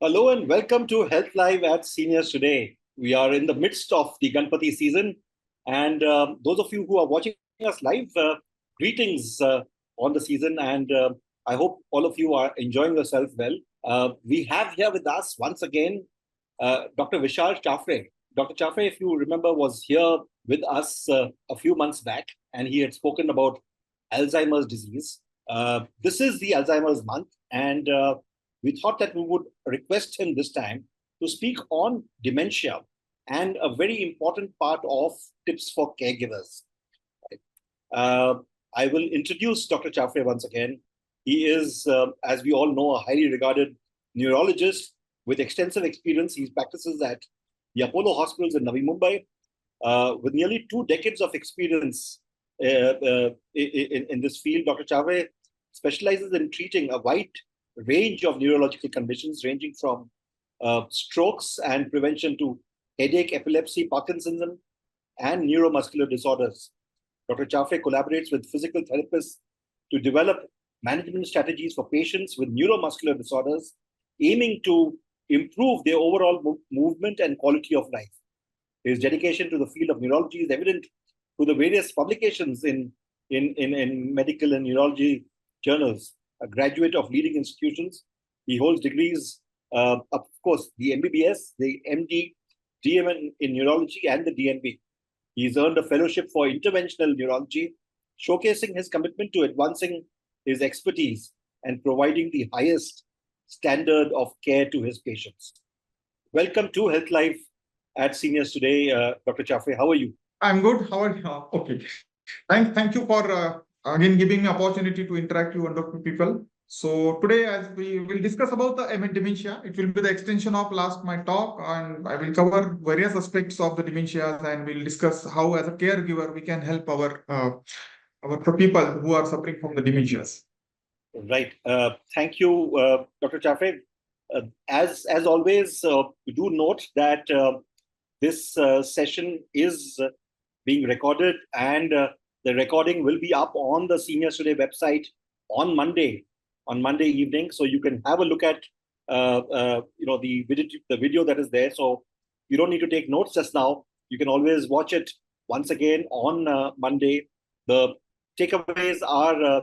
Hello and welcome to Health Live at Seniors Today. We are in the midst of the Ganpati season, and those of you who are watching us live, greetings on the season, and I hope all of you are enjoying yourself well. We have here with us once again Dr. Vishal Chafale. Dr. Chafale, if you remember, was here with us a few months back, and he had spoken about Alzheimer's disease. This is the Alzheimer's month, and we thought that we would request him this time to speak on dementia and a very important part of tips for caregivers. I will introduce Dr. Chafale once again. He is, as we all know, a highly regarded neurologist with extensive experience. He practices at the Apollo hospitals in Navi Mumbai. With nearly 2 decades of experience in this field, Dr. Chafale specializes in treating a wide range of neurological conditions ranging from strokes and prevention to headache, epilepsy, parkinsonism, and neuromuscular disorders. Dr. Chafale collaborates with physical therapists to develop management strategies for patients with neuromuscular disorders, aiming to improve their overall movement and quality of life. His dedication to the field of neurology is evident through the various publications in medical and neurology journals. A graduate of leading institutions, he holds degrees, of course, the MBBS, the MD, DM in neurology, and the DNB. He's earned a fellowship for interventional neurology, showcasing his commitment to advancing his expertise and providing the highest standard of care to his patients. Welcome to Health Life at Seniors Today, Dr. Chafale. How are you? I'm good. How are you? Okay. Thank you for again giving me opportunity to interact with wonderful people. So today, as we will discuss about the dementia, it will be the extension of my talk, and I will cover various aspects of the dementia, and we'll discuss how, as a caregiver, we can help our people who are suffering from the dementias. Right. Thank you, Dr. Chafale. As always, we do note that this session is being recorded, and the recording will be up on the Seniors Today website on Monday evening, so you can have a look at the video that is there. So you don't need to take notes just now. You can always watch it once again on Monday. The takeaways are,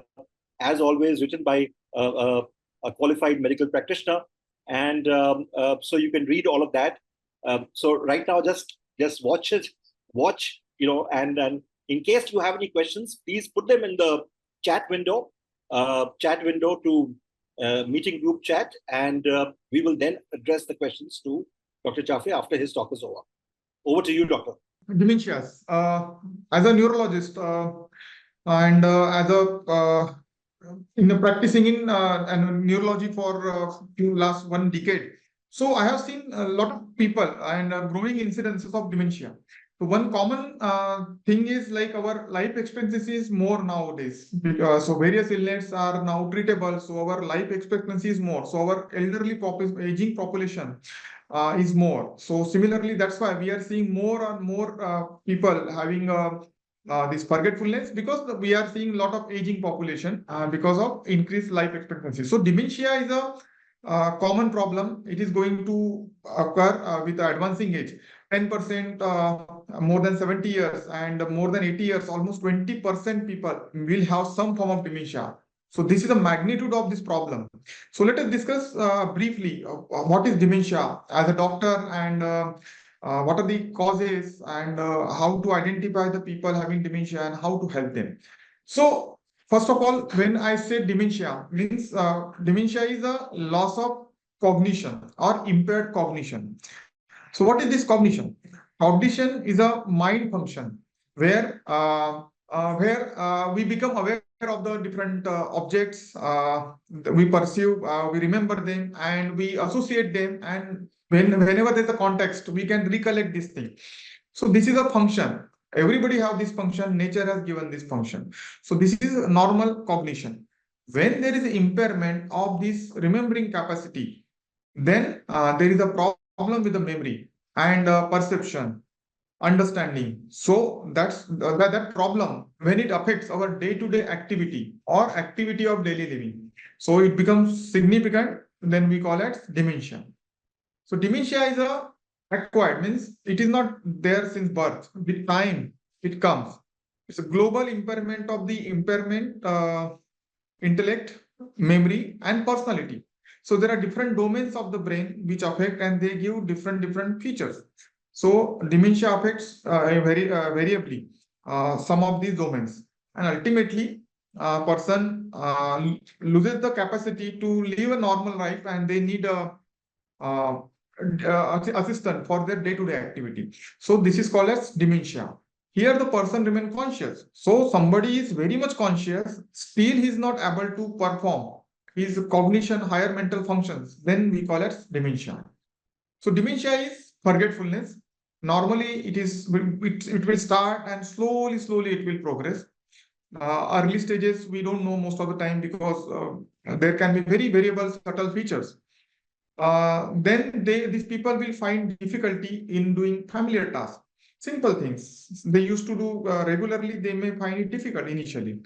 as always, written by a qualified medical practitioner, and so you can read all of that. So right now, just watch it, and in case you have any questions, please put them in the chat window to meeting group chat, and we will then address the questions to Dr. Chafale after his talk is over. Over to you, Doctor. Dementias. As a neurologist and as a practicing in neurology for last 1 decade, so I have seen a lot of people and growing incidences of dementia. So one common thing is like our life expectancy is more nowadays. So various illnesses are now treatable. So our life expectancy is more. So our elderly aging population is more. So similarly, that's why we are seeing more and more people having this forgetfulness, because we are seeing a lot of aging population because of increased life expectancy. So dementia is a common problem. It is going to occur with the advancing age. 10% more than 70 years, and more than 80 years, almost 20% people will have some form of dementia. So this is the magnitude of this problem. So let us discuss briefly what is dementia as a doctor, and what are the causes, and how to identify the people having dementia and how to help them. So first of all, when I say dementia, means dementia is a loss of cognition or impaired cognition. So what is this cognition? Cognition is a mind function where we become aware of the different objects we perceive, we remember them, and we associate them, and whenever there's a context, we can recollect this thing. So this is a function. Everybody have this function. Nature has given this function. So this is normal cognition. When there is impairment of this remembering capacity, then there is a problem with the memory and perception, understanding. So that's that problem when it affects our day-to-day activity or activity of daily living. So it becomes significant. Then we call it dementia. So dementia is a acquired, means it is not there since birth. With time, it comes. It's a global impairment of the intellect, memory, and personality. So there are different domains of the brain which affect, and they give different features. So dementia affects variably some of these domains, and ultimately, a person loses the capacity to live a normal life, and they need a uh, assistant for their day-to-day activity. So this is called as dementia. Here the person remains conscious. So somebody is very much conscious, still he is not able to perform his cognition, higher mental functions. Then we call it dementia. So dementia is forgetfulness. Normally it will start and slowly it will progress. Early stages we don't know most of the time because there can be very variable subtle features. Then these people will find difficulty in doing familiar tasks. Simple things they used to do regularly, they may find it difficult initially.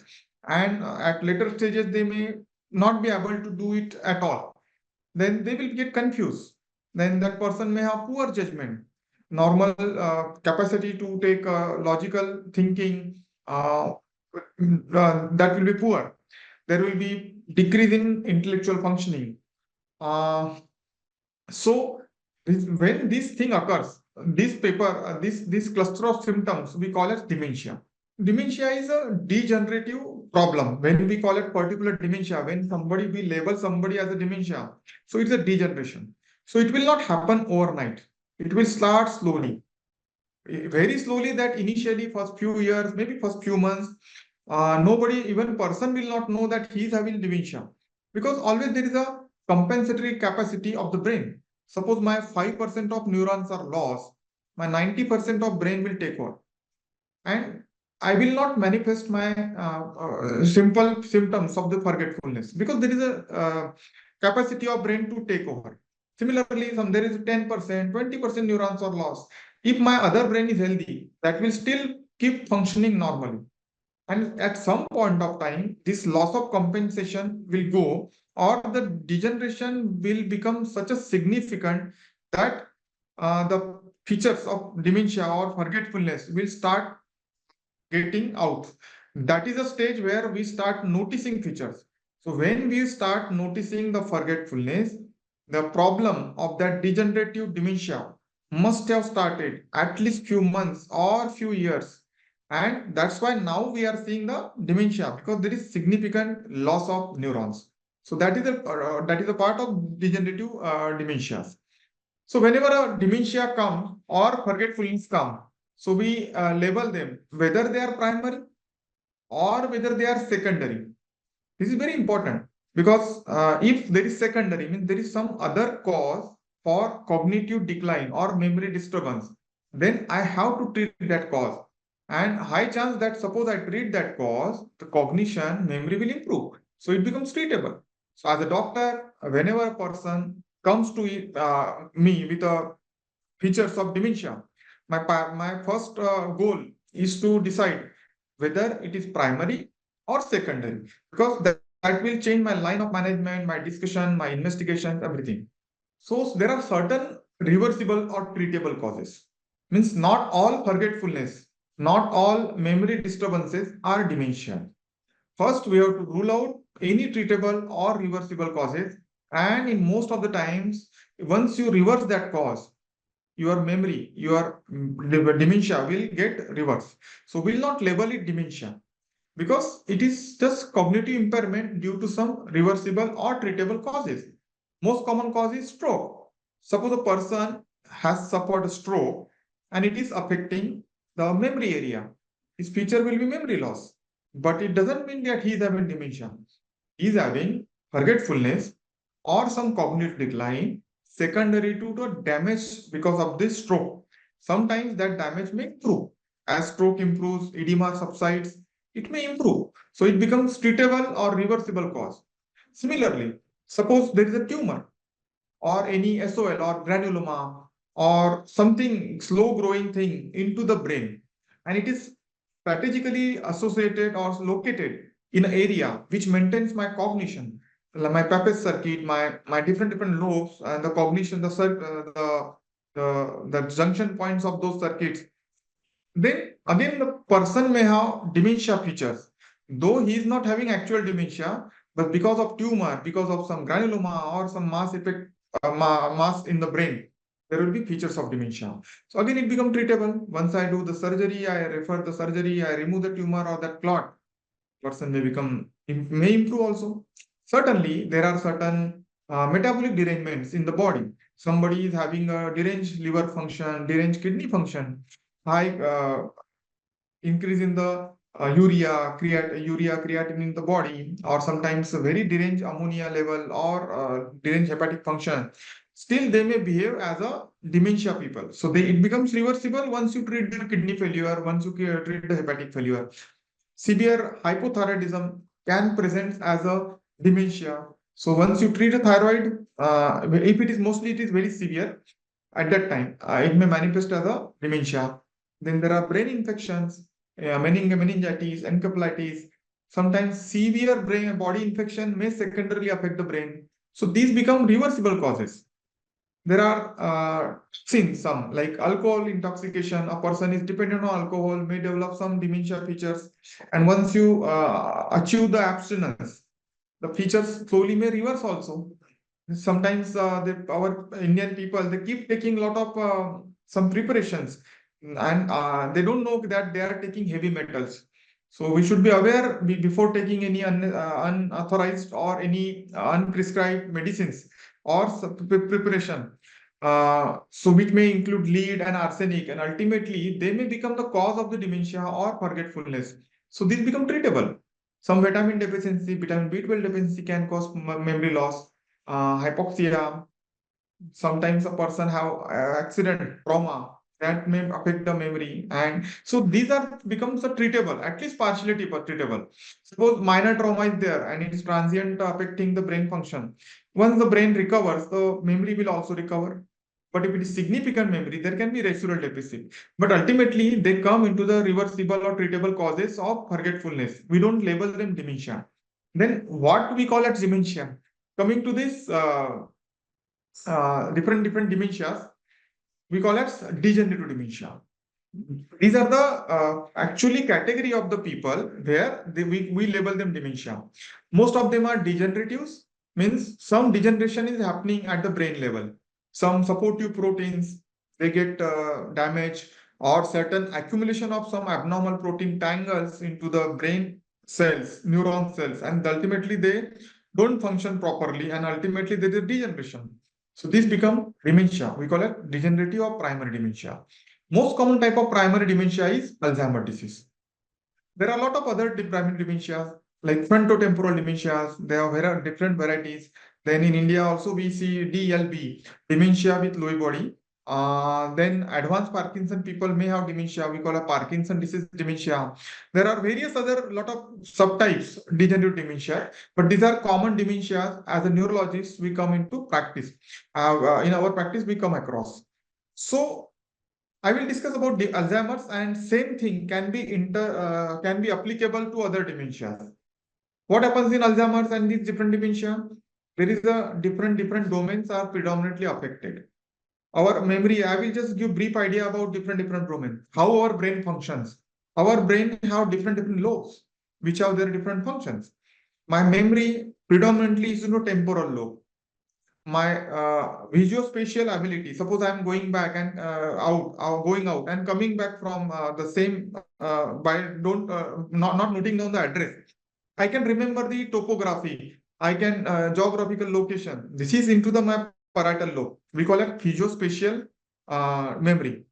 And at later stages, they may not be able to do it at all. Then they will get confused. Then that person may have poor judgment, normal capacity to take logical thinking, that will be poor. There will be decrease in intellectual functioning. Uh, so when this thing occurs, this cluster of symptoms, we call it dementia. Dementia is a degenerative problem. When we call it particular dementia, when we label somebody as a dementia, so it's a degeneration. So it will not happen overnight. It will start slowly, very slowly. That initially first few years, maybe first few months, nobody, even person, will not know that he is having dementia, because always there is a compensatory capacity of the brain. Suppose my 5% of neurons are lost, my 90% of brain will take over, and I will not manifest my simple symptoms of the forgetfulness, because there is a capacity of brain to take over. Similarly, there is 10%, 20% neurons are lost. If my other brain is healthy, that will still keep functioning normally. And at some point of time, this loss of compensation will go, or the degeneration will become such a significant that the features of dementia or forgetfulness will start getting out. That is a stage where we start noticing features. So when we start noticing the forgetfulness, the problem of that degenerative dementia must have started at least few months or few years. And that's why now we are seeing the dementia, because there is significant loss of neurons. So that is a part of degenerative dementias. So whenever a dementia comes or forgetfulness comes, so we label them whether they are primary or whether they are secondary. This is very important, because if there is secondary, means there is some other cause for cognitive decline or memory disturbance, then I have to treat that cause. And high chance that suppose I treat that cause, the cognition, memory will improve. So it becomes treatable. So as a doctor, whenever a person comes to me with a features of dementia, my first goal is to decide whether it is primary or secondary, because that will change my line of management, my discussion, my investigations, everything. So there are certain reversible or treatable causes. Means not all forgetfulness, not all memory disturbances are dementia. First, we have to rule out any treatable or reversible causes. And in most of the times, once you reverse that cause, your memory, your dementia will get reversed. So we'll not label it dementia, because it is just cognitive impairment due to some reversible or treatable causes. Most common cause is stroke. Suppose a person has suffered a stroke and it is affecting the memory area. His feature will be memory loss, but it doesn't mean that he is having dementia. He is having forgetfulness or some cognitive decline secondary to the damage because of this stroke. Sometimes that damage may improve. As stroke improves, edema subsides, it may improve. So it becomes treatable or reversible cause. Similarly, suppose there is a tumor or any SOL or granuloma or something slow growing thing into the brain, and it is strategically associated or located in an area which maintains my cognition. my Papez circuit, my different lobes, and the cognition, the junction points of those circuits, then again the person may have dementia features, though he is not having actual dementia, but because of tumor, because of some granuloma or some mass effect, mass in the brain, there will be features of dementia. So again, it becomes treatable. Once I do the surgery, I refer the surgery, I remove the tumor or that clot, person may improve also. Certainly, there are certain metabolic derangements in the body. Somebody is having a deranged liver function, deranged kidney function, high increase in the urea, creatinine in the body, or sometimes a very deranged ammonia level or deranged hepatic function. Still, they may behave as a dementia people. So it becomes reversible once you treat the kidney failure, once you treat the hepatic failure. Severe hypothyroidism can present as a dementia. So once you treat a thyroid, if it is very severe at that time, it may manifest as a dementia. Then there are brain infections, meningitis, encephalitis. Sometimes severe brain body infection may secondarily affect the brain. So these become reversible causes. There are seen some like alcohol intoxication. A person is dependent on alcohol, may develop some dementia features. And once you achieve the abstinence, the features slowly may reverse also. Sometimes our Indian people, they keep taking a lot of some preparations, and they don't know that they are taking heavy metals. So we should be aware before taking any unauthorized or any unprescribed medicines or preparation. So which may include lead and arsenic, and ultimately they may become the cause of the dementia or forgetfulness. So these become treatable. Some vitamin deficiency, vitamin B12 deficiency can cause memory loss, hypoxia. Sometimes a person have accident, trauma that may affect the memory, and so these are becomes a treatable, at least partially treatable. Suppose minor trauma is there and it is transient affecting the brain function. Once the brain recovers, the memory will also recover. But if it is significant memory, there can be residual deficit. But ultimately, they come into the reversible or treatable causes of forgetfulness. We don't label them dementia. Then what we call as dementia? Coming to this different dementias, we call as degenerative dementia. These are the actually category of the people where we label them dementia. Most of them are degeneratives, means some degeneration is happening at the brain level. Some supportive proteins, they get damaged, or certain accumulation of some abnormal protein tangles into the brain cells, neuron cells, and ultimately they don't function properly, and ultimately there is degeneration. So these become dementia. We call it degenerative or primary dementia. Most common type of primary dementia is Alzheimer's disease. There are a lot of other primary dementias like frontotemporal dementias. There are very different varieties. Then in India also we see DLB, dementia with Lewy body. Then advanced Parkinson people may have dementia. We call a Parkinson disease dementia. There are various other lot of subtypes degenerative dementia, but these are common dementias. As a neurologist, we come into practice. In our practice, we come across. So I will discuss about the Alzheimer's, and same thing can be applicable to other dementias. What happens in Alzheimer's and these different dementia? There is a different domains are predominantly affected. Our memory, I will just give brief idea about different domains. How our brain functions. Our brain have different lobes, which have their different functions. My memory predominantly is temporal lobe. My visuospatial ability. Suppose I am going back and going out and coming back from the same by not noting down the address. I can remember the topography. I can geographical location. This is into the my parietal lobe. We call it visuospatial memory.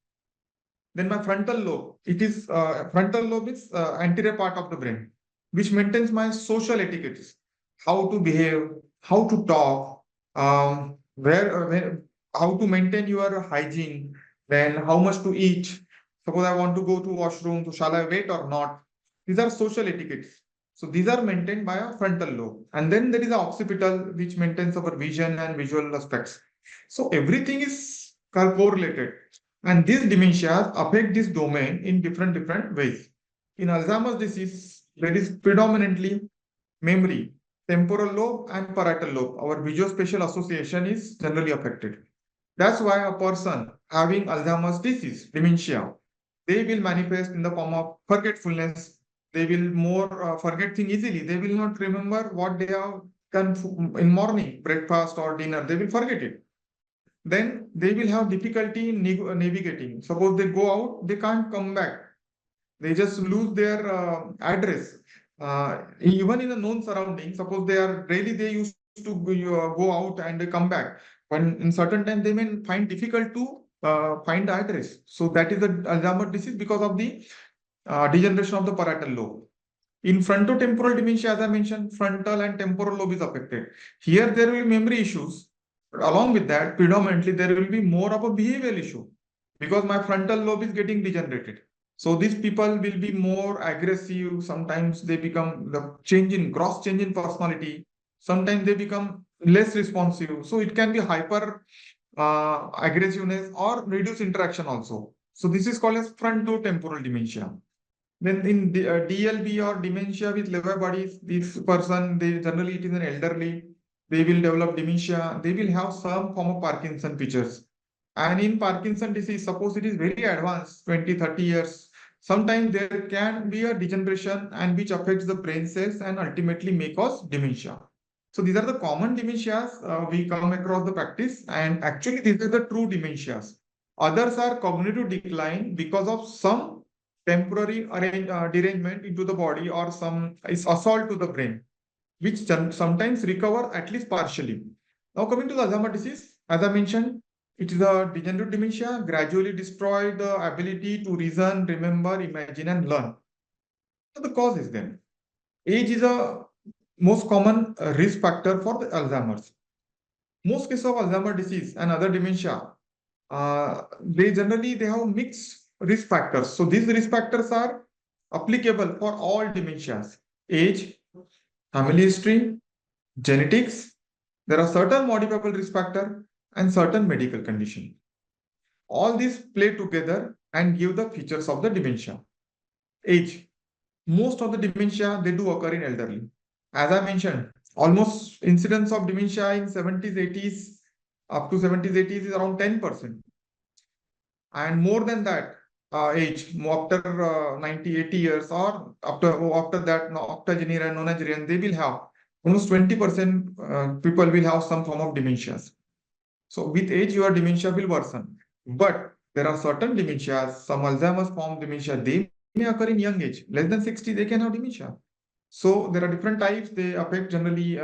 Then my frontal lobe. It is frontal lobe is anterior part of the brain, which maintains my social etiquettes, how to behave, how to talk, where how to maintain your hygiene, then how much to eat. Suppose I want to go to washroom, so shall I wait or not? These are social etiquettes. So these are maintained by a frontal lobe. And then there is a occipital, which maintains our vision and visual aspects. So everything is correlated. And these dementias affect this domain in different ways. In Alzheimer's disease, there is predominantly memory. temporal lobe and parietal lobe. Our visuospatial association is generally affected. That's why a person having Alzheimer's disease, dementia, they will manifest in the form of forgetfulness. They will more forget things easily. They will not remember what they have done in morning, breakfast or dinner. They will forget it. Then they will have difficulty in navigating. Suppose they go out, they can't come back. They just lose their address. Even in a known surrounding, suppose they are daily, they used to go out and they come back. When in certain time, they may find difficult to find the address. So that is the Alzheimer's disease because of the degeneration of the parietal lobe. In frontotemporal dementia, as I mentioned, frontal and temporal lobe is affected. Here, there will be memory issues. But along with that, predominantly, there will be more of a behavioral issue because my frontal lobe is getting degenerated. So these people will be more aggressive. Sometimes they become the gross change in personality. Sometimes they become less responsive. So it can be hyper aggressiveness or reduced interaction also. So this is called as frontotemporal dementia. Then in DLB or dementia with Lewy bodies, this person, they generally it is an elderly, they will develop dementia, they will have some form of Parkinson features. And in Parkinson disease, suppose it is very advanced, 20, 30 years, sometimes there can be a degeneration and which affects the brain cells and ultimately may cause dementia. So these are the common dementias we come across the practice, and actually these are the true dementias. Others are cognitive decline because of some temporary derangement into the body or some is assault to the brain, which sometimes recover at least partially. Now coming to the Alzheimer's disease, as I mentioned, it is a degenerative dementia, gradually destroy the ability to reason, remember, imagine, and learn. So the cause is then. Age is a most common risk factor for the Alzheimer's. Most cases of Alzheimer's disease and other dementia, they have mixed risk factors. So these risk factors are applicable for all dementias: age, family history, genetics. There are certain modifiable risk factor and certain medical condition. All these play together and give the features of the dementia. Age. Most of the dementia, they do occur in elderly. As I mentioned, almost incidence of dementia in 70s, 80s, up to 70s, 80s is around 10%. And more than that, age, after 90, 80 years or after that, octogenarian, nonagerian, they will have almost 20% people will have some form of dementias. So with age, your dementia will worsen. But there are certain dementias, some Alzheimer's form dementia, they may occur in young age. Less than 60, they can have dementia. So there are different types. They affect generally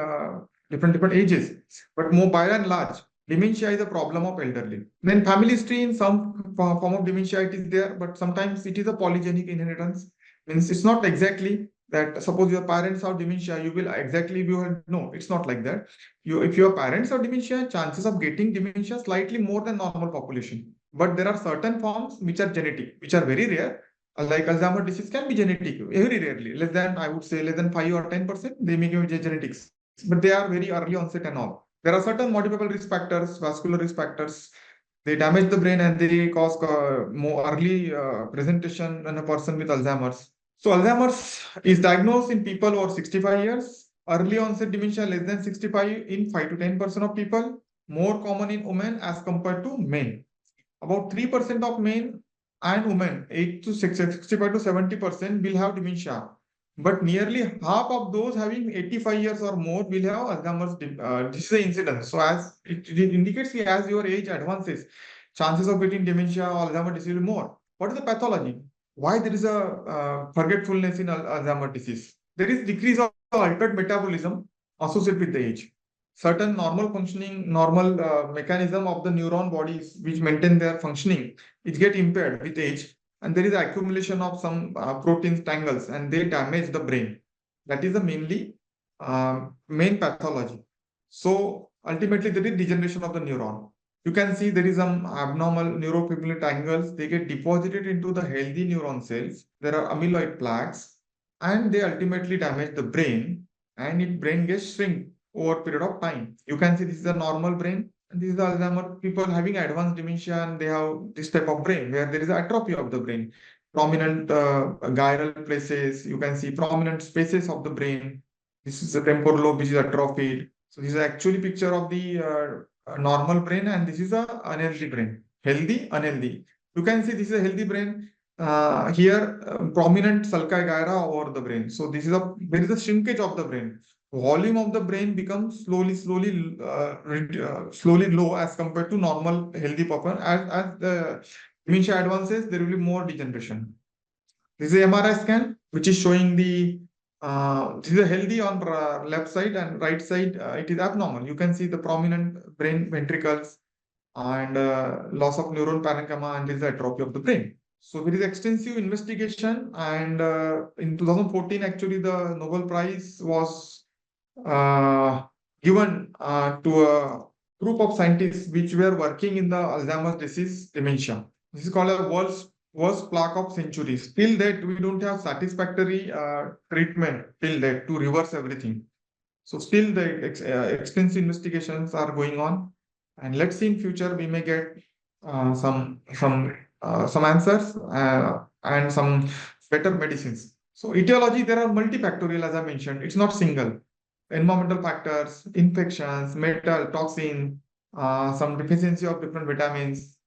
different ages. But more by and large, dementia is a problem of elderly. Then family history in some form of dementia, it is there. But sometimes it is a polygenic inheritance. Means it's not exactly that suppose your parents have dementia, you will exactly no, it's not like that. If your parents have dementia, chances of getting dementia slightly more than normal population. But there are certain forms which are genetic, which are very rare. Like Alzheimer's disease can be genetic, very rarely, less than I would say less than 5 or 10%, they may give genetics, but they are very early onset and all. There are certain modifiable risk factors, vascular risk factors. They damage the brain and they cause more early presentation in a person with Alzheimer's. So Alzheimer's is diagnosed in people over 65 years. Early onset dementia less than 65 in 5 to 10% of people. More common in women as compared to men. About 3% of men and women, 65 to 70% will have dementia. But nearly half of those having 85 years or more will have Alzheimer's. This is the incidence. So as it indicates, as your age advances, chances of getting dementia or Alzheimer's disease will be more. What is the pathology? Why there is a forgetfulness in Alzheimer's disease? There is decrease of altered metabolism associated with the age. Certain normal functioning, normal mechanism of the neuron bodies which maintain their functioning, it get impaired with age, and there is accumulation of some protein tangles and they damage the brain. That is the main pathology. So ultimately there is degeneration of the neuron. You can see there is some abnormal neurofibrillary tangles. They get deposited into the healthy neuron cells. There are amyloid plaques and they ultimately damage the brain, and brain gets shrink over a period of time. You can see this is a normal brain and this is the Alzheimer people having advanced dementia, and they have this type of brain where there is atrophy of the brain. Prominent gyral places, you can see prominent spaces of the brain. This is the temporal lobe which is atrophied. So this is actually picture of the normal brain, and this is a unhealthy brain. Healthy, unhealthy. You can see this is a healthy brain. Here, prominent sulci gyra over the brain. So there is a shrinkage of the brain. Volume of the brain becomes slowly low as compared to normal healthy person. As the dementia advances, there will be more degeneration. This is a MRI scan, which is showing this is a healthy on left side, and right side it is abnormal. You can see the prominent brain ventricles and loss of neural parenchyma, and this is the atrophy of the brain. So there is extensive investigation, and in 2014, actually, the Nobel Prize was uh, given to a group of scientists which were working in the Alzheimer's disease dementia. This is called a worst plaque of centuries. Till that, we don't have satisfactory treatment till that to reverse everything. So still the extensive investigations are going on, and let's see in future we may get some answers and some better medicines. So etiology, there are multifactorial, as I mentioned. It's not single. Environmental factors, infections, metal, toxin, some deficiency of different vitamins,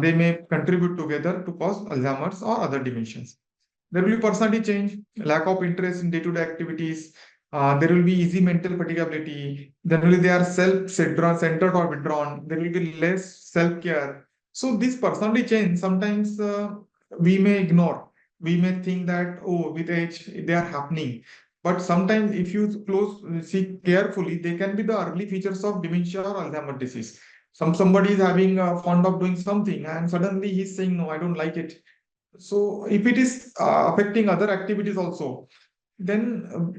they may contribute together to cause Alzheimer's or other dementias. There will be personality change, lack of interest in day-to-day activities. There will be easy mental fatigability. Generally, they are self-centered or withdrawn. There will be less self-care. So this personality change sometimes we may ignore. We may think that, oh, with age they are happening. But sometimes, if you see carefully, they can be the early features of dementia or Alzheimer's disease. Somebody is having fond of doing something, and suddenly he's saying, "No, I don't like it." So if it is affecting other activities also, then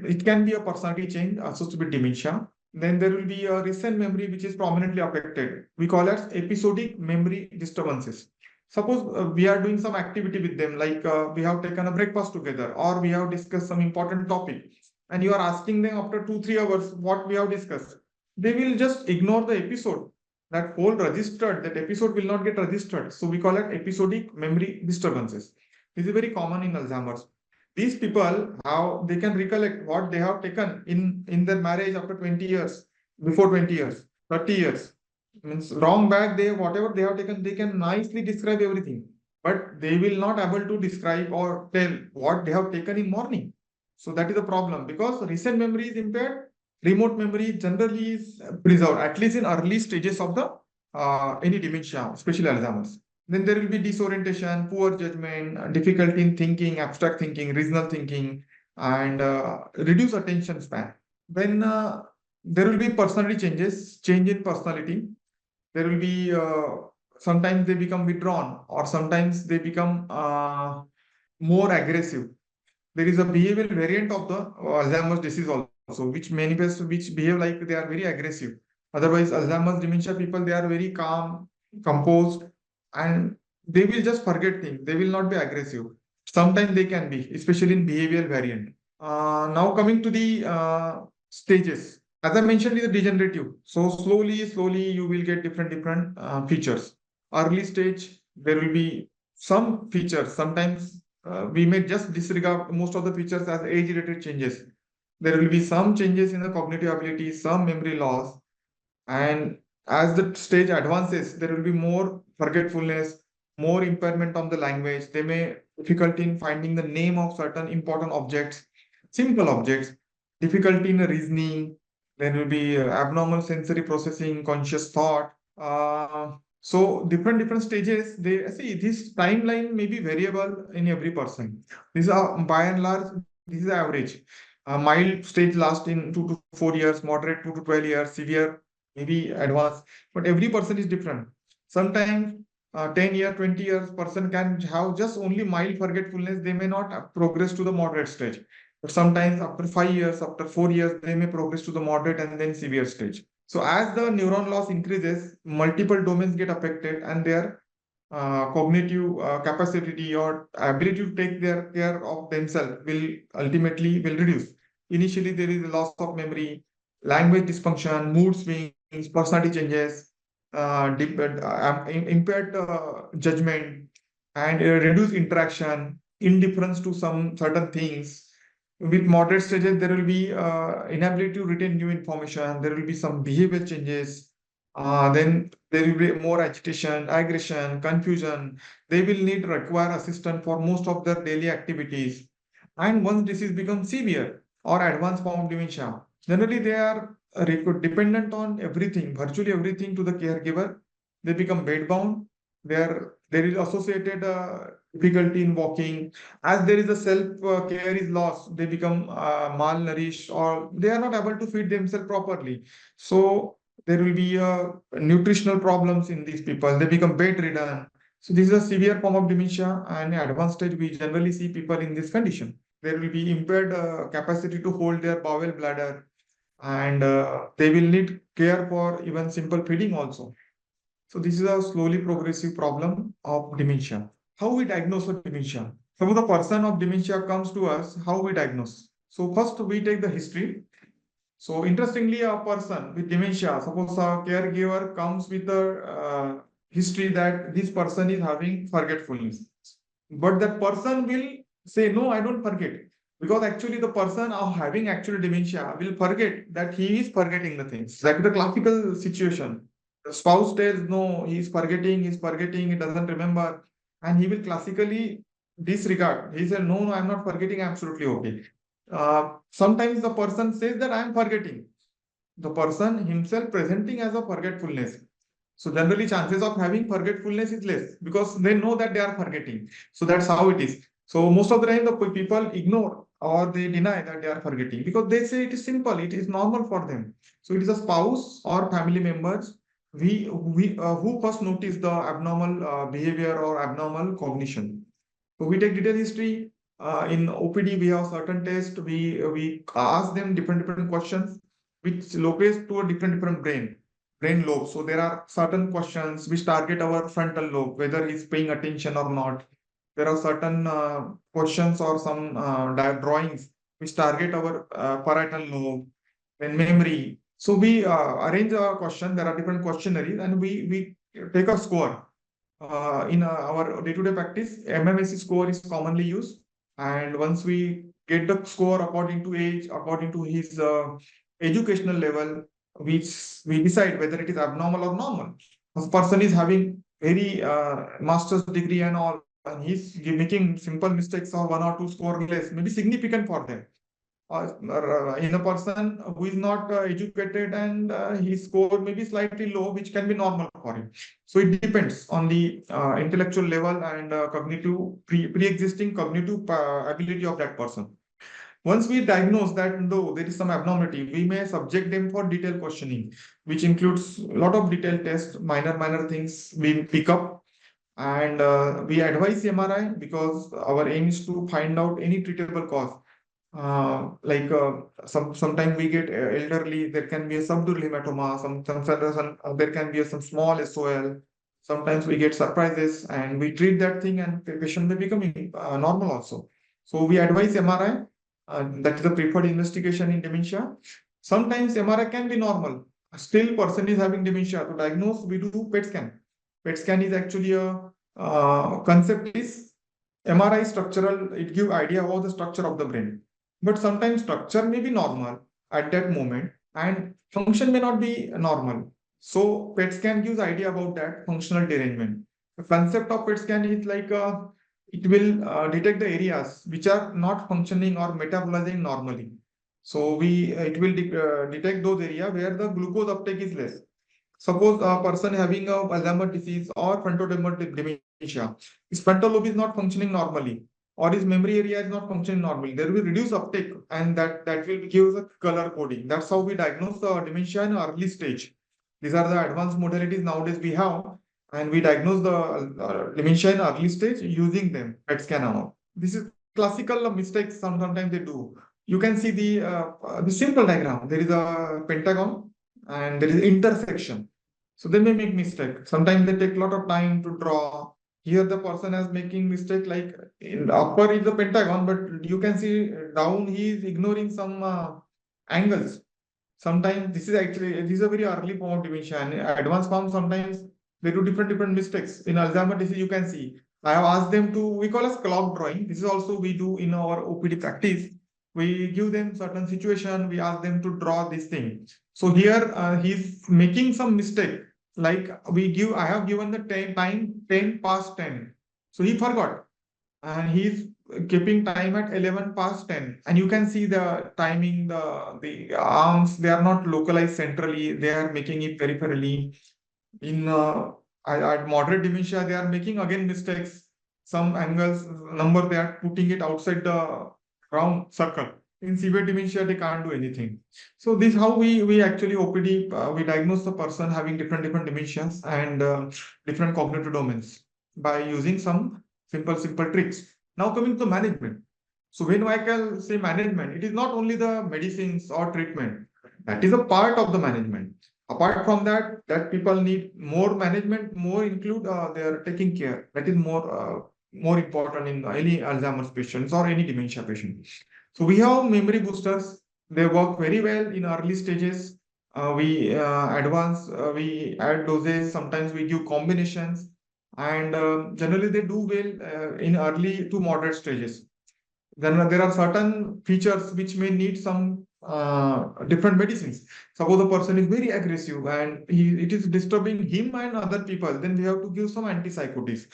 it can be a personality change associated with dementia. Then there will be a recent memory which is prominently affected. We call it episodic memory disturbances. Suppose we are doing some activity with them, like we have taken a breakfast together, or we have discussed some important topic, and you are asking them after 2-3 hours what we have discussed. They will just ignore the episode. That whole registered, that episode will not get registered. So we call it episodic memory disturbances. This is very common in Alzheimer's. These people, how they can recollect what they have taken in their marriage after 20 years, before 20 years, 30 years. Means wrong back, they whatever they have taken, they can nicely describe everything, but they will not able to describe or tell what they have taken in morning. So that is the problem, because recent memory is impaired. Remote memory generally is preserved, at least in early stages of the any dementia, especially Alzheimer's. Then there will be disorientation, poor judgment, difficulty in thinking, abstract thinking, regional thinking, and reduced attention span. Then there will be personality changes, change in personality. There will be sometimes they become withdrawn, or sometimes they become more aggressive. There is a behavioral variant of the Alzheimer's disease also, which manifests, which behave like they are very aggressive. Otherwise, Alzheimer's dementia people, they are very calm, composed, and they will just forget things. They will not be aggressive. Sometimes they can be, especially in behavioral variant. Now coming to the stages. As I mentioned, is degenerative. So slowly, you will get different features. Early stage, there will be some features. Sometimes we may just disregard most of the features as age-related changes. There will be some changes in the cognitive ability, some memory loss, and as the stage advances, there will be more forgetfulness, more impairment on the language. They may difficulty in finding the name of certain important objects, simple objects, difficulty in reasoning. There will be abnormal sensory processing, conscious thought. So different stages. They see this timeline may be variable in every person. These are by and large, this is average. Mild stage lasts in 2 to 4 years, moderate 2 to 12 years, severe maybe advanced. But every person is different. Sometimes 10 year, 20 years person can have just only mild forgetfulness. They may not progress to the moderate stage. But sometimes after 5 years, after 4 years, they may progress to the moderate and then severe stage. So as the neuron loss increases, multiple domains get affected, and their cognitive capacity or ability to take their care of themselves will ultimately will reduce. Initially, there is a loss of memory, language dysfunction, mood swings, personality changes, impaired judgment, and reduced interaction, indifference to some certain things, With moderate stages, there will be inability to retain new information. There will be some behavior changes. Then there will be more agitation, aggression, confusion. They will require assistance for most of their daily activities. And once disease becomes severe or advanced form of dementia, generally they are dependent on everything, virtually everything to the caregiver. They become bedbound. There is associated difficulty in walking. As there is a self care is lost, they become malnourished, or they are not able to feed themselves properly. So there will be nutritional problems in these people. They become bedridden. So this is a severe form of dementia, and at advanced stage we generally see people in this condition. There will be impaired capacity to hold their bowel bladder, and they will need care for even simple feeding also. So this is a slowly progressive problem of dementia. How we diagnose a dementia? Suppose the person of dementia comes to us, how we diagnose? So first we take the history. So interestingly, a person with dementia, suppose a caregiver comes with a history that this person is having forgetfulness, but that person will say, no, I don't forget. Because actually the person of having actual dementia will forget that he is forgetting the things. Like the classical situation. The spouse tells, no, he's forgetting, he doesn't remember. And he will classically disregard. He said, no, I'm not forgetting, I'm absolutely okay. Sometimes the person says that I'm forgetting. The person himself presenting as a forgetfulness. So generally chances of having forgetfulness is less because they know that they are forgetting. So that's how it is. So most of the time the people ignore or they deny that they are forgetting because they say it is simple, it is normal for them. So it is a spouse or family members we who first notice the abnormal behavior or abnormal cognition. So we take detailed history. In OPD, we have certain tests. We ask them different questions, which locates to a different brain lobe. So there are certain questions which target our frontal lobe, whether he's paying attention or not. There are certain questions or some drawings which target our parietal lobe, then memory. So we arrange a question. There are different questionnaires, and we take a score. In our day-to-day practice, MMSE score is commonly used. And once we get the score according to age, according to his educational level, which we decide whether it is abnormal or normal. This person is having very master's degree and all, and he's making simple mistakes or one or two score less, maybe significant for them. In a person who is not educated and his score may be slightly low, which can be normal for him. So it depends on the intellectual level and cognitive pre-existing cognitive ability of that person. Once we diagnose that though there is some abnormality, we may subject them for detailed questioning, which includes a lot of detailed tests, minor things we pick up. And we advise MRI because our aim is to find out any treatable cause. Sometimes we get elderly, there can be a subdural hematoma, there can be some small SOL. Sometimes we get surprises and we treat that thing and the patient may become normal also. So we advise MRI, that is the preferred investigation in dementia. Sometimes MRI can be normal. Still person is having dementia. To diagnose, we do PET scan. PET scan is actually a concept is MRI structural, it gives idea about the structure of the brain. But sometimes structure may be normal at that moment and function may not be normal. So PET scan gives idea about that functional derangement. The concept of PET scan is like it will detect the areas which are not functioning or metabolizing normally. So it will detect those areas where the glucose uptake is less. Suppose a person having a Alzheimer disease or frontotemporal dementia, his frontal lobe is not functioning normally, or his memory area is not functioning normally. There will be reduced uptake, and that will give a color coding. That's how we diagnose the dementia in early stage. These are the advanced modalities nowadays we have, and we diagnose the dementia in early stage using them, PET scan and all. This is classical mistakes sometimes they do. You can see the simple diagram. There is a pentagon and there is intersection. So they may make mistake. Sometimes they take a lot of time to draw. Here the person is making mistake like in the upper is the pentagon, but you can see down he is ignoring some angles. Sometimes this is a very early form of dementia, and advanced form sometimes they do different mistakes. In Alzheimer disease, you can see. I have asked them to, we call as clock drawing. This is also we do in our OPD practice. we give them certain situation, we ask them to draw this thing. So here he's making some mistake. Like I have given the time 10 past 10. So he forgot and he's keeping time at 11 past 10, and you can see the timing, the arms, they are not localized centrally, they are making it peripherally. In at moderate dementia, they are making again mistakes. Some angles number they are putting it outside the round circle. In severe dementia, they can't do anything. So this how we actually OPD we diagnose the person having different dementias and different cognitive domains by using some simple tricks. Now coming to management. So when I can say management, it is not only the medicines or treatment. That is a part of the management. Apart from that, that people need more management, more include their taking care. That is more important in any Alzheimer's patients or any dementia patient. So we have memory boosters. They work very well in early stages. We advance, we add doses. Sometimes we give combinations, and generally they do well in early to moderate stages. Then there are certain features which may need some different medicines. Suppose the person is very aggressive and it is disturbing him and other people, then we have to give some antipsychotics.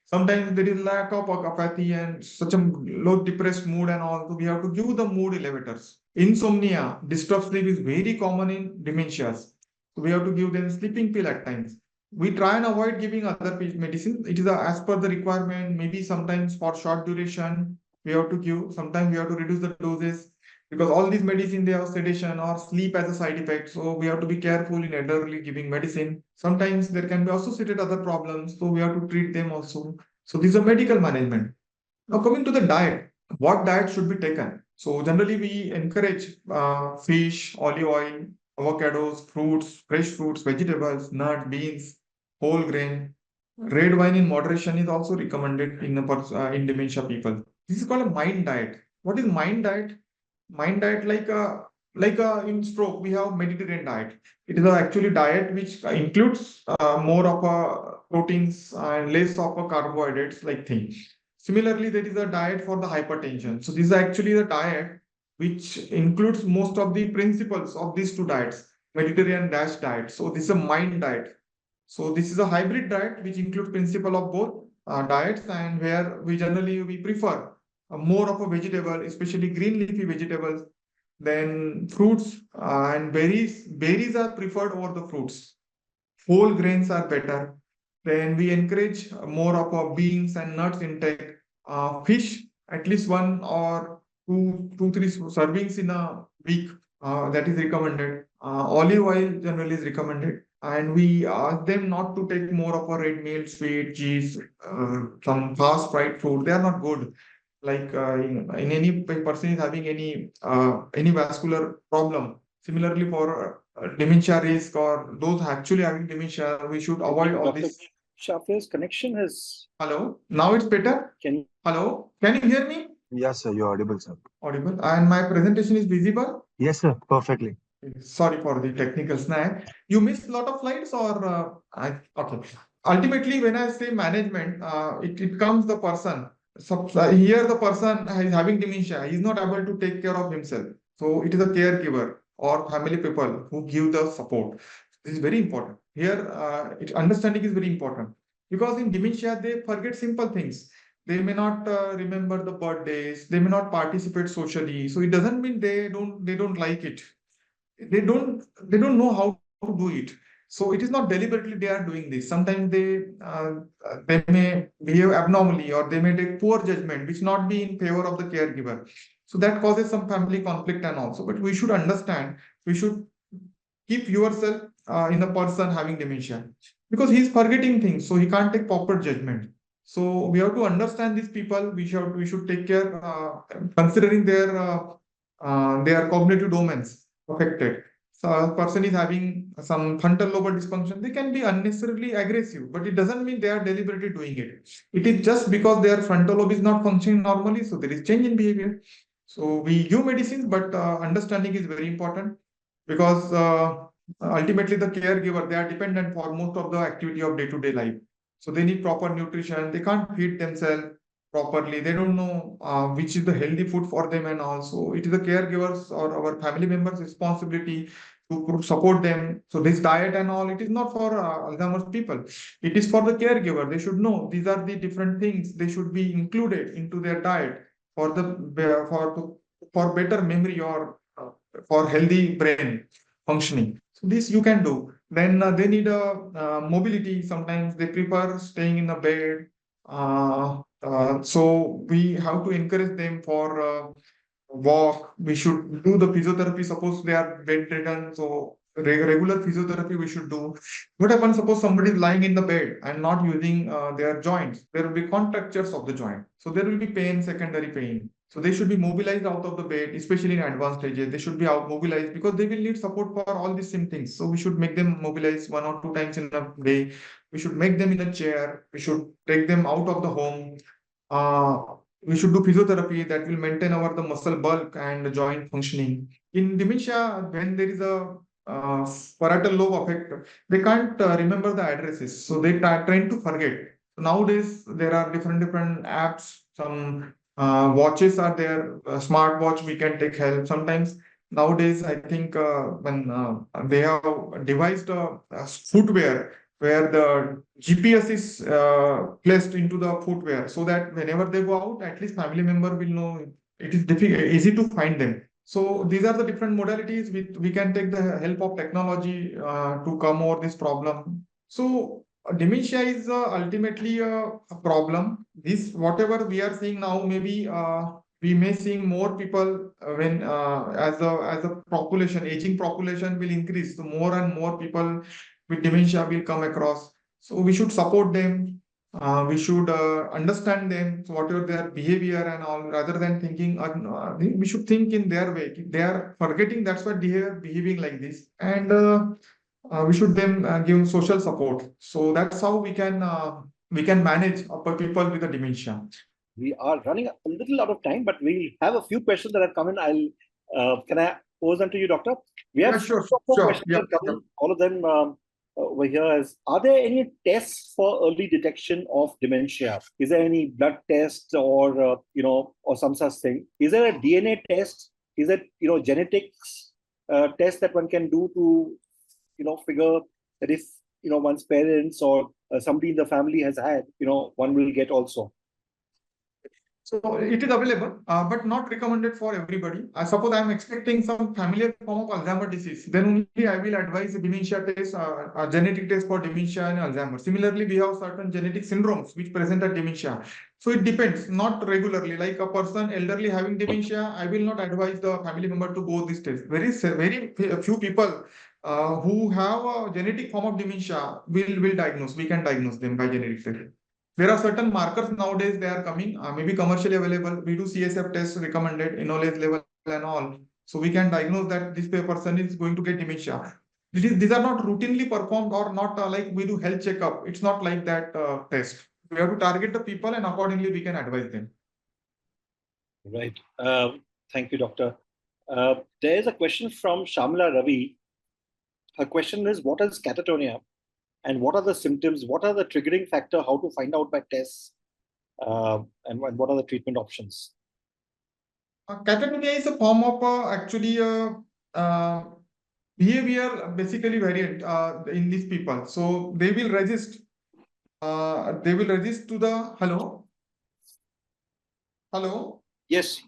Sometimes there is lack of apathy and such a low depressed mood and all, so we have to give the mood elevators. Insomnia, disturbed sleep is very common in dementias. So we have to give them sleeping pill at times. We try and avoid giving other medicine. It is as per the requirement, maybe sometimes for short duration, we have to give, sometimes we have to reduce the doses because all these medicine they have sedation or sleep as a side effect. So we have to be careful in elderly giving medicine. Sometimes there can be associated other problems, so we have to treat them also. So these are medical management. Now coming to the diet, what diet should be taken? So generally we encourage fish, olive oil, avocados, fruits, fresh fruits, vegetables, nuts, beans, whole grain. Red wine in moderation is also recommended in dementia people. This is called a mind diet. What is mind diet? Mind diet like in stroke we have Mediterranean diet. It is actually diet which includes more of proteins and less of carbohydrates like thing. Similarly, there is a diet for the hypertension. So this is actually the diet which includes most of the principles of these two diets, Mediterranean dash diet. So this is a mind diet. So this is a hybrid diet which includes principle of both diets, and where we prefer more of a vegetable, especially green leafy vegetables, then fruits and berries. Berries are preferred over the fruits. Whole grains are better. Then we encourage more of a beans and nuts intake. Fish, at least one or three servings in a week. That is recommended. Olive oil generally is recommended. And we ask them not to take more of a red meat, sweet, cheese, some fast fried food. They are not good. Like in any person is having any vascular problem. Similarly, for dementia risk or those actually having dementia, we should avoid all Dr. this. Shafale's connection has. Hello, now it's better. Can Hello, can you hear me? Yes, sir, you're audible, sir. Audible, and my presentation is visible. Yes, sir, perfectly. Sorry for the technical snag. You missed a lot of slides, or okay. Ultimately, when I say management, it comes the person. So here the person is having dementia. He is not able to take care of himself. So it is a caregiver or family people who give the support. This is very important. Here, understanding is very important because in dementia they forget simple things. They may not remember the birthdays. They may not participate socially. So it doesn't mean they don't like it. They don't know how to do it. So it is not deliberately they are doing this. Sometimes they may behave abnormally or they may take poor judgment which not be in favor of the caregiver. So that causes some family conflict and also. But we should understand, we should keep yourself in the person having dementia because he's forgetting things, so he can't take proper judgment. So we have to understand these people. We should take care considering their cognitive domains affected. So a person is having some frontal lobe dysfunction. They can be unnecessarily aggressive, but it doesn't mean they are deliberately doing it. It is just because their frontal lobe is not functioning normally, so there is change in behavior. So we give medicines, but understanding is very important because ultimately the caregiver, they are dependent for most of the activity of day-to-day life. So they need proper nutrition. They can't feed themselves properly. They don't know which is the healthy food for them, and also it is the caregivers or our family members' responsibility to support them. So this diet and all, it is not for Alzheimer's people. It is for the caregiver. They should know these are the different things they should be included into their diet for the for better memory or for healthy brain functioning. So this you can do. Then they need a mobility. Sometimes they prefer staying in a bed. So we have to encourage them for walk. We should do the physiotherapy. Suppose they are bedridden, so regular physiotherapy we should do. What happens? Suppose somebody is lying in the bed and not using their joints. There will be contractures of the joint, so there will be pain, secondary pain. So they should be mobilized out of the bed, especially in advanced stages. They should be out mobilized because they will need support for all these symptoms. So we should make them mobilize 1 or 2 times in a day. We should make them in a chair. We should take them out of the home. We should do physiotherapy that will maintain our the muscle bulk and joint functioning. In dementia, when there is a parietal lobe effect, they can't remember the addresses, so they tend to forget. Nowadays, there are different apps. Some watches are there. Smart watch we can take help. Sometimes nowadays, I think when they have devised footwear where the GPS is placed into the footwear, so that whenever they go out, at least family member will know it is easy to find them. So these are the different modalities we can take the help of technology to come over this problem. So dementia is ultimately a problem. This whatever we are seeing now, maybe we may seeing more people when as a population, aging population will increase. So more and more people with dementia will come across. So we should support them. We should understand them, so whatever their behavior and all, rather than thinking, we should think in their way. If they are forgetting, that's why they are behaving like this. And we should then give social support. So that's how we can manage people with the dementia. We are running a little out of time, but we have a few questions that have come in. Can I pose them to you, Doctor? We have Sure. four questions that have come in. All of them over here as, are there any tests for early detection of dementia? Is there any blood test or or some such thing? Is there a DNA test? Is it genetics test that one can do to figure that if one's parents or somebody in the family has had, one will get also? So it is available, but not recommended for everybody. Suppose I am expecting some familiar form of Alzheimer disease, then only I will advise a dementia test, a genetic test for dementia and Alzheimer. Similarly, we have certain genetic syndromes which present as dementia. So it depends, not regularly. Like a person elderly having dementia, I will not advise the family member to go this test. Very few people who have a genetic form of dementia will diagnose. We can diagnose them by genetic test. There are certain markers nowadays, they are coming, maybe commercially available. We do CSF tests recommended, knowledge level and all. So we can diagnose that this person is going to get dementia. These are not routinely performed or not like we do health checkup. It's not like that test. We have to target the people and accordingly we can advise them. Right. Thank you, Doctor. There is a question from Shamila Ravi. Her question is, what is catatonia? And what are the symptoms? What are the triggering factor? How to find out by tests? And what are the treatment options? Catatonia is a form of actually behavior basically variant in these people. So they will resist. They will resist to the hello. Yes.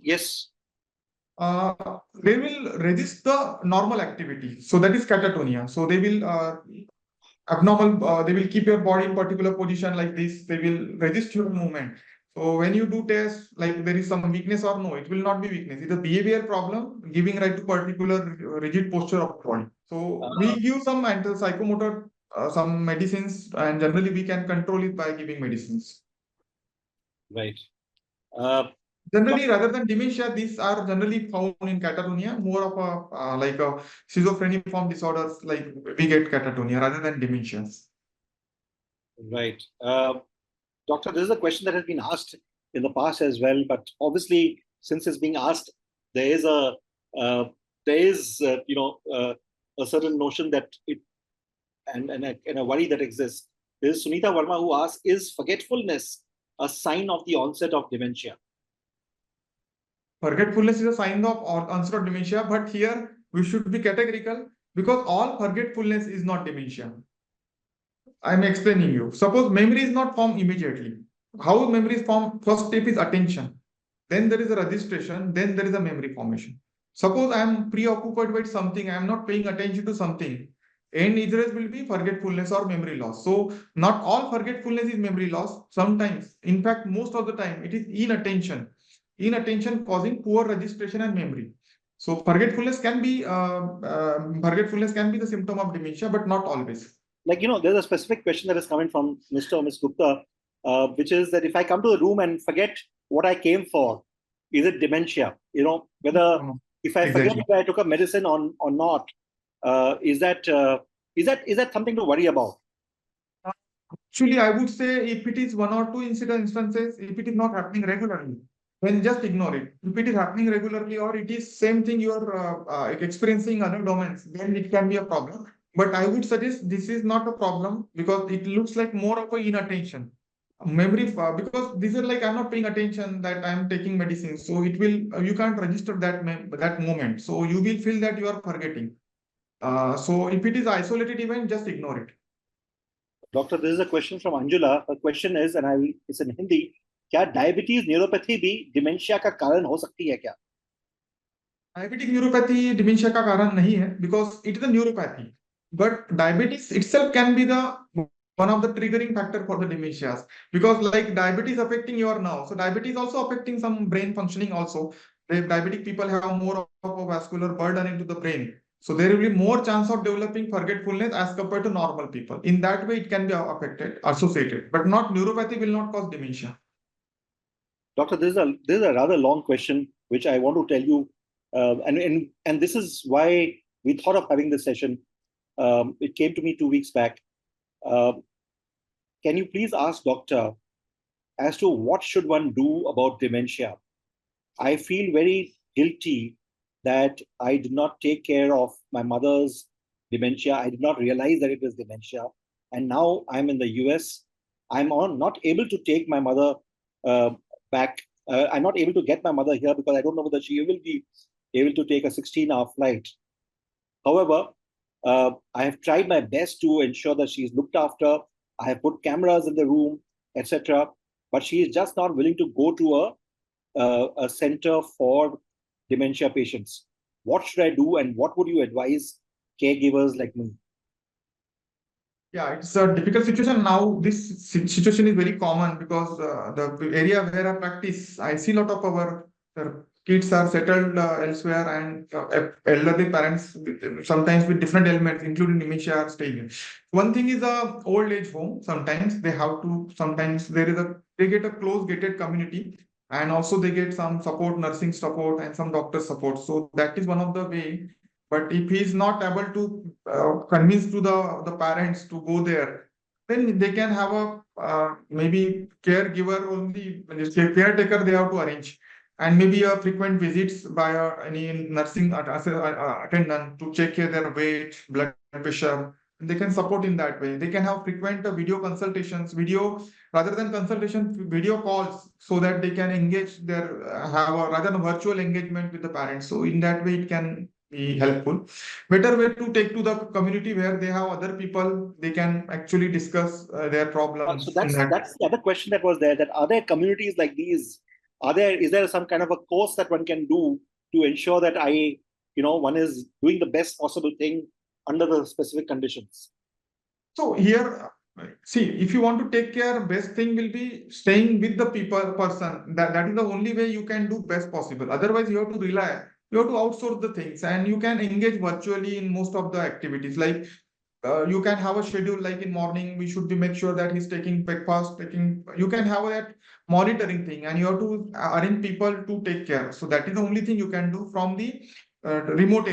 They will resist the normal activity. So that is catatonia. So they will abnormal, they will keep your body in particular position like this. They will resist your movement. So when you do tests, like there is some weakness or no, it will not be weakness. It's a behavior problem giving right to particular rigid posture of the body. So we give some psychomotor, some medicines, and generally we can control it by giving medicines. Right. Generally, rather than dementia, these are generally found in catatonia, more of a like a schizophrenic disorders, like we get catatonia rather than dementias. Right. Doctor, this is a question that has been asked in the past as well, but obviously, since it's being asked, there is a certain notion that it and a worry that exists. There is Sunita Verma who asks, is forgetfulness a sign of the onset of dementia? Forgetfulness is a sign of onset of dementia, but here we should be categorical because all forgetfulness is not dementia. I'm explaining you. Suppose memory is not formed immediately. How memory is formed? First step is attention. Then there is a registration. Then there is a memory formation. Suppose I am preoccupied with something. I am not paying attention to something. And either will be forgetfulness or memory loss. So not all forgetfulness is memory loss. Sometimes, in fact, most of the time, it is inattention. Inattention causing poor registration and memory. So forgetfulness can be the symptom of dementia, but not always. Like, there's a specific question that is coming from Mr. or Ms. Gupta, which is that if I come to the room and forget what I came for, is it dementia? Whether if I forget Exactly. whether I took a medicine or not, is that something to worry about? Actually, I would say if it is one or two instances, if it is not happening regularly, then just ignore it. If it is happening regularly or it is same thing you're experiencing other domains, then it can be a problem. But I would suggest this is not a problem because it looks like more of a inattention. Memory, because this is like I'm not paying attention that I'm taking medicine. So it will, you can't register that moment. So you will feel that you are forgetting. So if it is isolated event, just ignore it. Doctor, this is a question from Anjula. Her question is, and it's in Hindi, क्या diabetes neuropathy भी dementia का कारण हो सकती है क्या? Diabetic neuropathy dementia का कारण नहीं है because it is a neuropathy. But diabetes itself can be the one of the triggering factor for the dementias because like diabetes affecting your nerve. So diabetes also affecting some brain functioning also. The diabetic people have more of a vascular burden into the brain. So there will be more chance of developing forgetfulness as compared to normal people. In that way, it can be affected, associated, but not neuropathy will not cause dementia. Doctor, this is a rather long question, which I want to tell you, and this is why we thought of having this session. It came to me 2 weeks back. Can you please ask doctor as to what should one do about dementia? I feel very guilty that I did not take care of my mother's dementia. I did not realize that it was dementia. And now I'm in the US. I'm not able to take my mother back. I'm not able to get my mother here because I don't know whether she will be able to take a 16-hour flight. However, I have tried my best to ensure that she's looked after. I have put cameras in the room, etc. But she is just not willing to go to a center for dementia patients. What should I do, and what would you advise caregivers like me? Yeah, it's a difficult situation now. This situation is very common because the area where I practice, I see a lot of our kids are settled elsewhere and elderly parents sometimes with different elements, including dementia, are staying. One thing is a old age home. Sometimes they have to. Sometimes they get a close gated community, and also they get some support, nursing support, and some doctor support. So that is one of the way. But if he is not able to convince to the parents to go there, then they can have a maybe caregiver only, caretaker they have to arrange, and maybe a frequent visits by any nursing attendant to check their weight, blood pressure. They can support in that way. They can have frequent video consultations, rather than consultation, video calls, so that they can engage have a rather than virtual engagement with the parents. So in that way, it can be helpful. Better way to take to the community where they have other people, they can actually discuss their problems. So that's the other question that was there. That are there communities like these? Is there some kind of a course that one can do to ensure that one is doing the best possible thing under the specific conditions? So here, see, if you want to take care, best thing will be staying with the person. That is the only way you can do best possible. Otherwise, you have to outsource the things, and you can engage virtually in most of the activities. Like you can have a schedule, like in morning, we should make sure that he's taking breakfast, you can have that monitoring thing, and you have to arrange people to take care. So that is the only thing you can do from the remote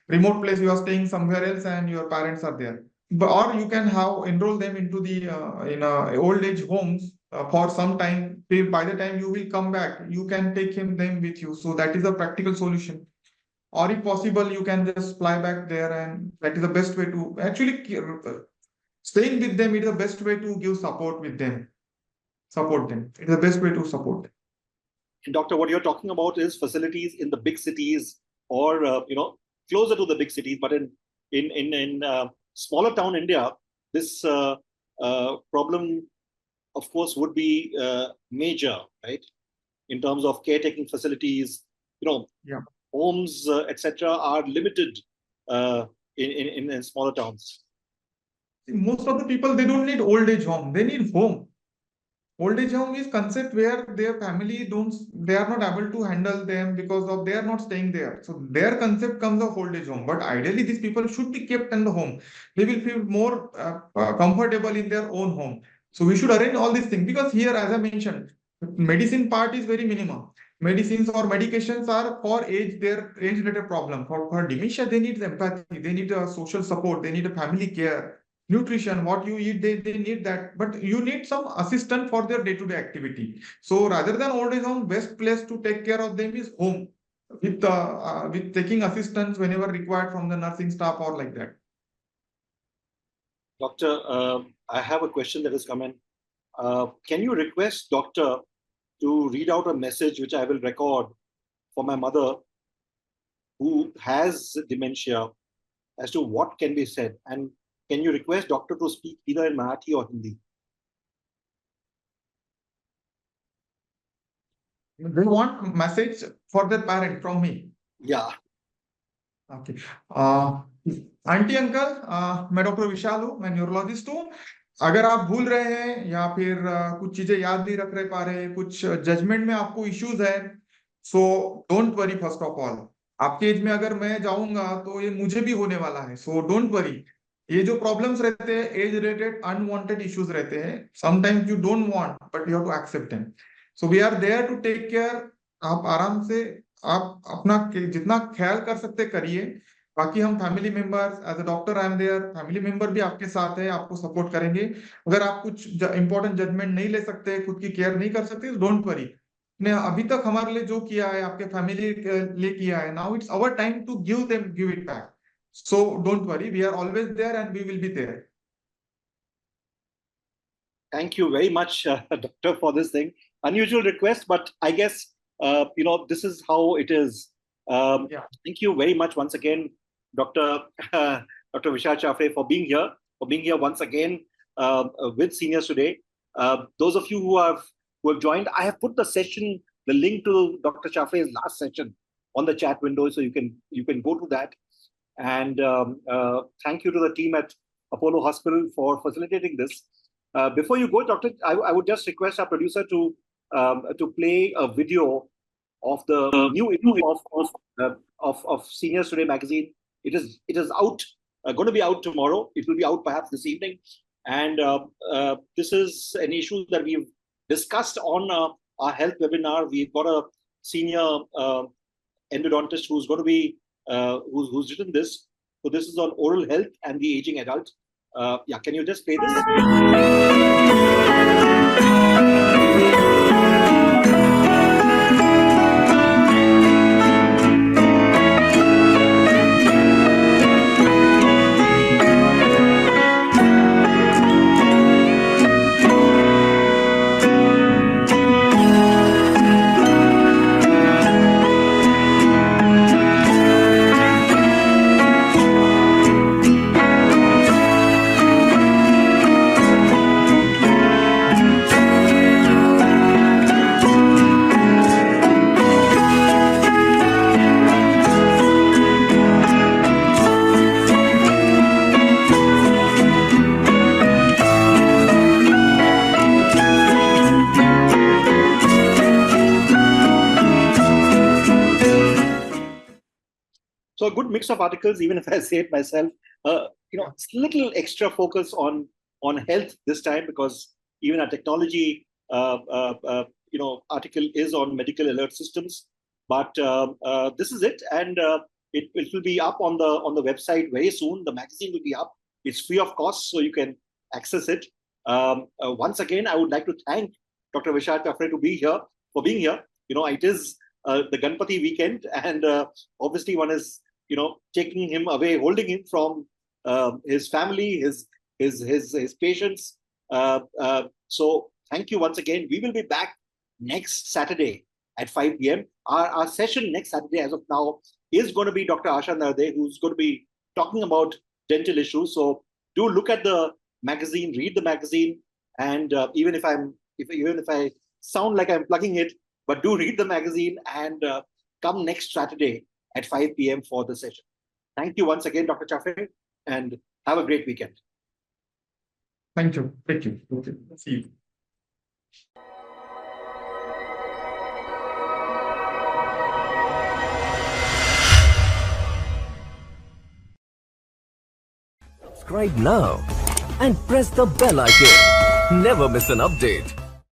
remote place. You are staying somewhere else and your parents are there. Or you can enroll them into the old age homes for some time. By the time you will come back, you can take them with you. So that is a practical solution. Or if possible, you can just fly back there, and that is the best way to actually staying with them is the best way to give support with them. support them. It's the best way to support them. Doctor, what you're talking about is facilities in the big cities or closer to the big cities, but in smaller town India, this problem, of course, would be major, right? In terms of caretaking facilities, homes, etc., are limited in smaller towns. Most of the people, they don't need old age home, they need home. Old age home is concept where their family they are not able to handle them because of they are not staying there. So their concept comes of old age home. But ideally, these people should be kept in the home. They will feel more comfortable in their own home. So we should arrange all these things, because here, as I mentioned, medicine part is very minimum. Medicines or medications are for their age-related problem. For dementia, they need empathy, they need social support, they need a family care. Nutrition, what you eat, they need that, but you need some assistance for their day-to-day activity. So rather than old age home, best place to take care of them is home, with taking assistance whenever required from the nursing staff or like that. Doctor, I have a question that has come in. Can you request doctor to read out a message which I will record for my mother who has dementia, as to what can be said? And can you request doctor to speak either in Marathi or Hindi? They want message for their parent from me. Yeah. Okay. Aunty uncle, मैं doctor विशाल हूँ, मैं neurologist हूँ. अगर आप भूल रहे हैं या फिर कुछ चीजें याद नहीं रख रहे पा रहे, कुछ जजमेंट में आपको इश्यूज है, सो don't worry. First of all, आपके एज में अगर मैं जाऊंगा तो ये मुझे भी होने वाला है, सो डोंट वरी. ये जो प्रॉब्लम्स रहते हैं, एज रिलेटेड अनवांटेड इश्यूज रहते हैं, sometimes you don't want but you have to accept them. So we are there to take care. आप आराम से आप अपना जितना ख्याल कर सकते करिए. बाकी हम family members, as a doctor I am there, family member भी आपके साथ है, आपको सपोर्ट करेंगे. अगर आप कुछ इंपॉर्टेंट जजमेंट नहीं ले सकते, खुद की केयर नहीं कर सकते, डोंट वरी. ने अभी तक हमारे लिए जो किया है, आपके फैमिली के लिए किया है, now it's our time to give it back. So don't worry, we are always there and we will be there. Thank you very much, doctor, for this thing. Unusual request, but I guess this is how it is. Thank you very much once again, Dr. Vishal Chafale, for being here once again with seniors today. Those of you who have joined, I have put the link to Dr. Chafale's last session on the chat window, so you can go to that. And thank you to the team at Apollo Hospital for facilitating this. Before you go, Doctor, I would just request our producer to play a video of the new issue of Seniors Today magazine. It is out, going to be out tomorrow. It will be out perhaps this evening. And this is an issue that we've discussed on our health webinar. We've got a senior endodontist who's going to be who's written this. So this is on oral health and the aging adult. Can you just play this? So a good mix of articles, even if I say it myself, it's a little extra focus on health this time, because even our technology, article is on medical alert systems. But this is it, and it will be up on the website very soon. The magazine will be up. It's free of cost, so you can access it. Once again, I would like to thank Dr. Vishal Chafale for being here. It is the Ganpati weekend, and obviously one is taking him away, holding him from his family, his patients. So Thank you once again. We will be back next Saturday at 5 p.m. Our session next Saturday, as of now, is going to be Dr. Asha Narde, who's going to be talking about dental issues. So do look at the magazine, read the magazine, and even if I sound like I'm plugging it, but do read the magazine and come next Saturday at 5 p.m. for the session. Thank you once again, Dr. Chafale, and have a great weekend. Thank you. Thank you. Okay. See you. Subscribe now and press the bell icon. Never miss an update.